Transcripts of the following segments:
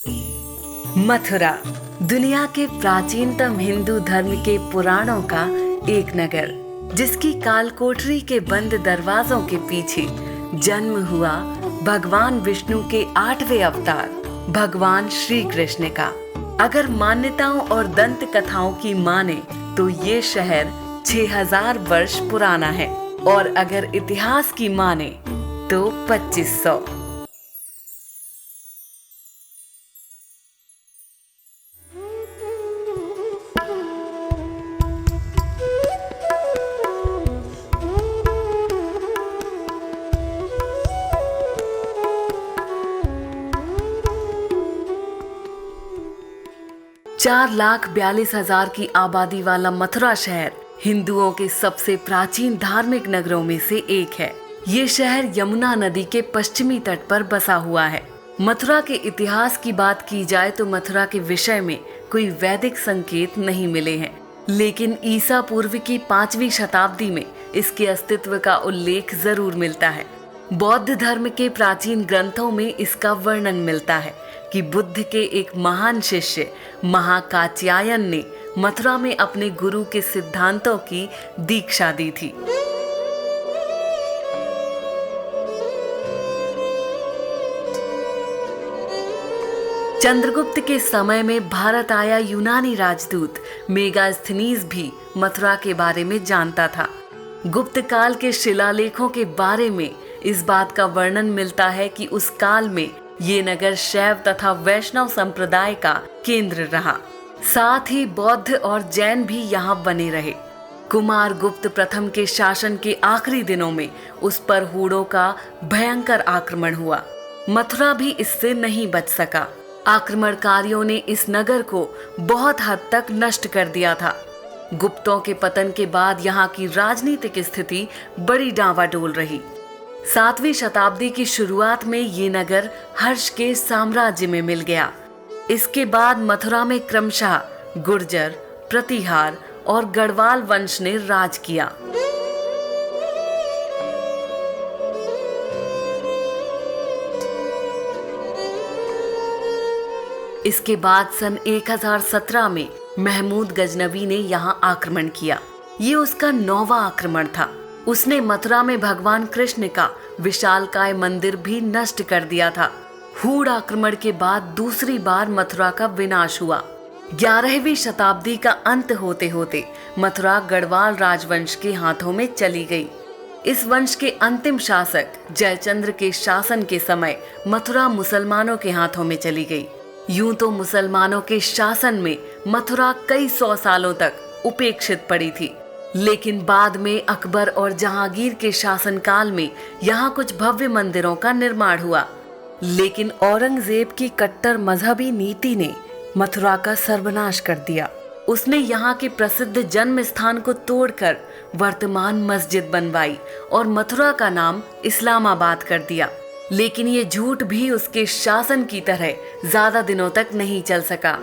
मथुरा दुनिया के प्राचीनतम हिंदू धर्म के पुराणों का एक नगर, जिसकी कालकोठरी के बंद दरवाजों के पीछे जन्म हुआ भगवान विष्णु के 8वें अवतार भगवान श्री कृष्ण का। अगर मान्यताओं और दंत कथाओं की माने तो ये शहर 6000 वर्ष पुराना है, और अगर इतिहास की माने तो 2500। 4,42,000 की आबादी वाला मथुरा शहर हिंदुओं के सबसे प्राचीन धार्मिक नगरों में से एक है। ये शहर यमुना नदी के पश्चिमी तट पर बसा हुआ है। मथुरा के इतिहास की बात की जाए तो मथुरा के विषय में कोई वैदिक संकेत नहीं मिले हैं, लेकिन ईसा पूर्व की 5वीं शताब्दी में इसके अस्तित्व का उल्लेख जरूर मिलता है। बौद्ध धर्म के प्राचीन ग्रंथों में इसका वर्णन मिलता है कि बुद्ध के एक महान शिष्य महाकात्यायन ने मथुरा में अपने गुरु के सिद्धांतों की दीक्षा दी थी। चंद्रगुप्त के समय में भारत आया यूनानी राजदूत मेगास्थनीज भी मथुरा के बारे में जानता था। गुप्त काल के शिलालेखों के बारे में इस बात का वर्णन मिलता है कि उस काल में ये नगर शैव तथा वैष्णव संप्रदाय का केंद्र रहा। साथ ही बौद्ध और जैन भी यहाँ बने रहे। कुमार गुप्त प्रथम के शासन के आखिरी दिनों में उस पर हूणों का भयंकर आक्रमण हुआ। मथुरा भी इससे नहीं बच सका। आक्रमणकारियों ने इस नगर को बहुत हद तक नष्ट कर दिया था। गुप्तों के पतन के बाद यहाँ की राजनीतिक स्थिति बड़ी डावाडोल रही। 7वीं शताब्दी की शुरुआत में ये नगर हर्ष के साम्राज्य में मिल गया। इसके बाद मथुरा में क्रमशः गुर्जर, प्रतिहार और गढ़वाल वंश ने राज किया। इसके बाद सन 1017 में महमूद गजनवी ने यहाँ आक्रमण किया। ये उसका 9वां आक्रमण था। उसने मथुरा में भगवान कृष्ण का विशालकाय मंदिर भी नष्ट कर दिया था। हूण आक्रमण के बाद दूसरी बार मथुरा का विनाश हुआ। 11वीं शताब्दी का अंत होते होते मथुरा गढ़वाल राजवंश के हाथों में चली गई। इस वंश के अंतिम शासक जयचंद्र के शासन के समय मथुरा मुसलमानों के हाथों में चली गई। यूं तो मुसलमानों के शासन में मथुरा कई 100 सालों तक उपेक्षित पड़ी थी, लेकिन बाद में अकबर और जहांगीर के शासनकाल में यहाँ कुछ भव्य मंदिरों का निर्माण हुआ। लेकिन औरंगजेब की कट्टर मजहबी नीति ने मथुरा का सर्वनाश कर दिया। उसने यहाँ के प्रसिद्ध जन्म स्थान को तोड़कर वर्तमान मस्जिद बनवाई और मथुरा का नाम इस्लामाबाद कर दिया। लेकिन ये झूठ भी उसके शासन की तरह ज्यादा दिनों तक नहीं चल सका।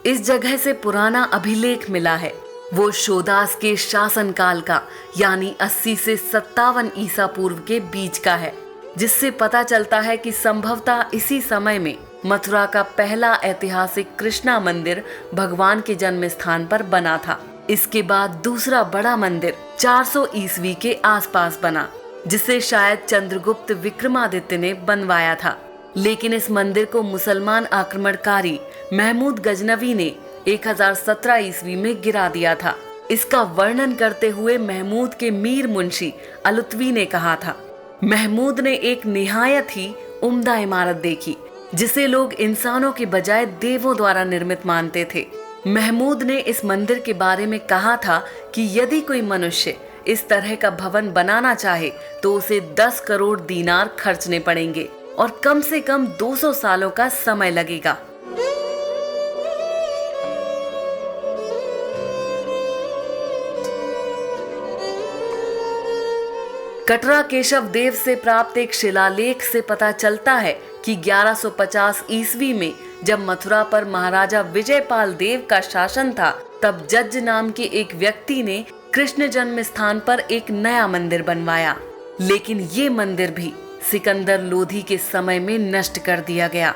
इस जगह से पुराना अभिलेख मिला है, वो शोदास के शासनकाल का, यानी 80 से 57 ईसा पूर्व के बीच का है, जिससे पता चलता है कि संभवतः इसी समय में मथुरा का पहला ऐतिहासिक कृष्णा मंदिर भगवान के जन्म स्थान पर बना था। इसके बाद दूसरा बड़ा मंदिर 400 ईस्वी के आसपास बना, जिसे शायद चंद्रगुप्त विक्रमादित्य ने बनवाया था। लेकिन इस मंदिर को मुसलमान आक्रमणकारी महमूद गजनवी ने 1017 ईस्वी में गिरा दिया था। इसका वर्णन करते हुए महमूद के मीर मुंशी अलुत्वी ने कहा था, महमूद ने एक निहायत ही उम्दा इमारत देखी, जिसे लोग इंसानों के बजाय देवों द्वारा निर्मित मानते थे। महमूद ने इस मंदिर के बारे में कहा था कि यदि कोई मनुष्य इस तरह का भवन बनाना चाहे तो उसे 10 करोड़ दीनार खर्चने पड़ेंगे और कम से कम 200 सालों का समय लगेगा। कटरा केशव देव से प्राप्त एक शिलालेख से पता चलता है कि 1150 ईस्वी में जब मथुरा पर महाराजा विजयपाल देव का शासन था, तब जज नाम के एक व्यक्ति ने कृष्ण जन्म स्थान पर एक नया मंदिर बनवाया, लेकिन ये मंदिर भी सिकंदर लोधी के समय में नष्ट कर दिया गया।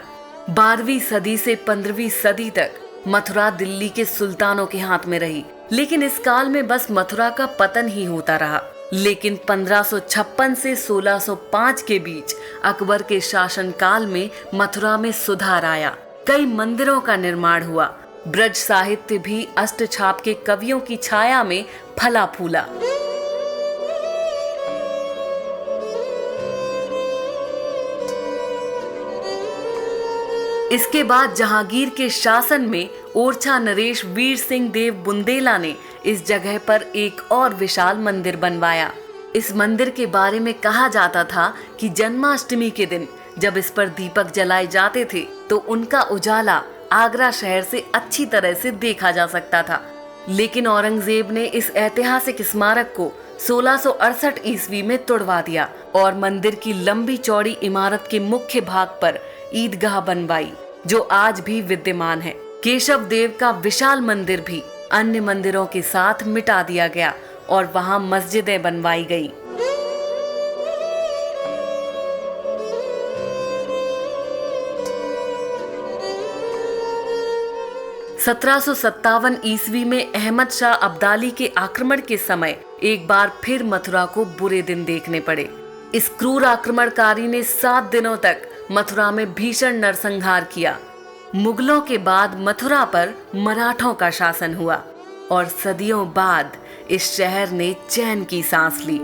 12वीं सदी से 15वीं सदी तक मथुरा दिल्ली के सुल्तानों के हाथ में रही, लेकिन इस काल में बस मथुरा का पतन ही होता रहा। लेकिन 1556 से 1605 के बीच अकबर के शासनकाल में मथुरा में सुधार आया। कई मंदिरों का निर्माण हुआ। ब्रज साहित्य भी अष्टछाप के कवियों की छाया में फला फूला। इसके बाद जहांगीर के शासन में ओरछा नरेश वीर सिंह देव बुंदेला ने इस जगह पर एक और विशाल मंदिर बनवाया। इस मंदिर के बारे में कहा जाता था कि जन्माष्टमी के दिन जब इस पर दीपक जलाए जाते थे तो उनका उजाला आगरा शहर से अच्छी तरह से देखा जा सकता था। लेकिन औरंगजेब ने इस ऐतिहासिक स्मारक को 1668 ईस्वी में तोड़वा दिया और मंदिर की लंबी चौड़ी इमारत के मुख्य भाग पर ईदगाह बनवाई, जो आज भी विद्यमान है। केशव देव का विशाल मंदिर भी अन्य मंदिरों के साथ मिटा दिया गया और वहां मस्जिदें बनवाई गई। (1757) ईस्वी में अहमद शाह अब्दाली के आक्रमण के समय एक बार फिर मथुरा को बुरे दिन देखने पड़े। इस क्रूर आक्रमणकारी ने 7 दिनों तक मथुरा में भीषण नरसंहार किया। मुगलों के बाद मथुरा पर मराठों का शासन हुआ और सदियों बाद इस शहर ने चैन की सांस ली।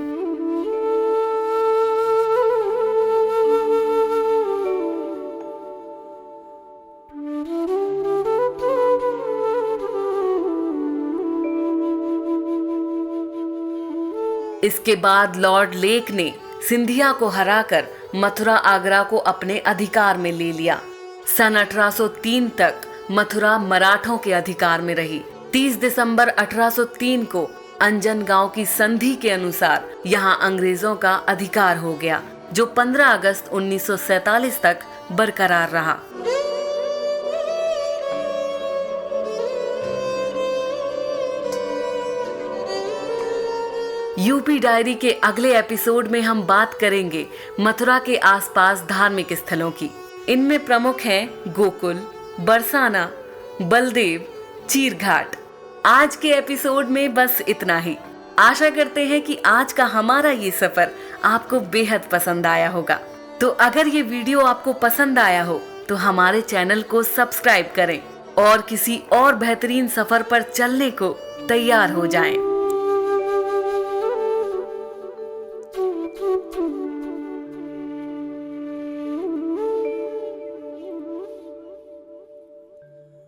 इसके बाद लॉर्ड लेक ने सिंधिया को हराकर मथुरा आगरा को अपने अधिकार में ले लिया। सन 1803 तक मथुरा मराठों के अधिकार में रही। 30 दिसंबर 1803 को अंजनगांव की संधि के अनुसार यहाँ अंग्रेजों का अधिकार हो गया, जो 15 अगस्त 1947 तक बरकरार रहा। यूपी डायरी के अगले एपिसोड में हम बात करेंगे मथुरा के आसपास धार्मिक स्थलों की। इनमें प्रमुख हैं गोकुल, बरसाना, बलदेव, चीरघाट। आज के एपिसोड में बस इतना ही। आशा करते हैं कि आज का हमारा ये सफर आपको बेहद पसंद आया होगा। तो अगर ये वीडियो आपको पसंद आया हो तो हमारे चैनल को सब्सक्राइब करें और किसी और बेहतरीन सफर पर चलने को तैयार हो जाएं।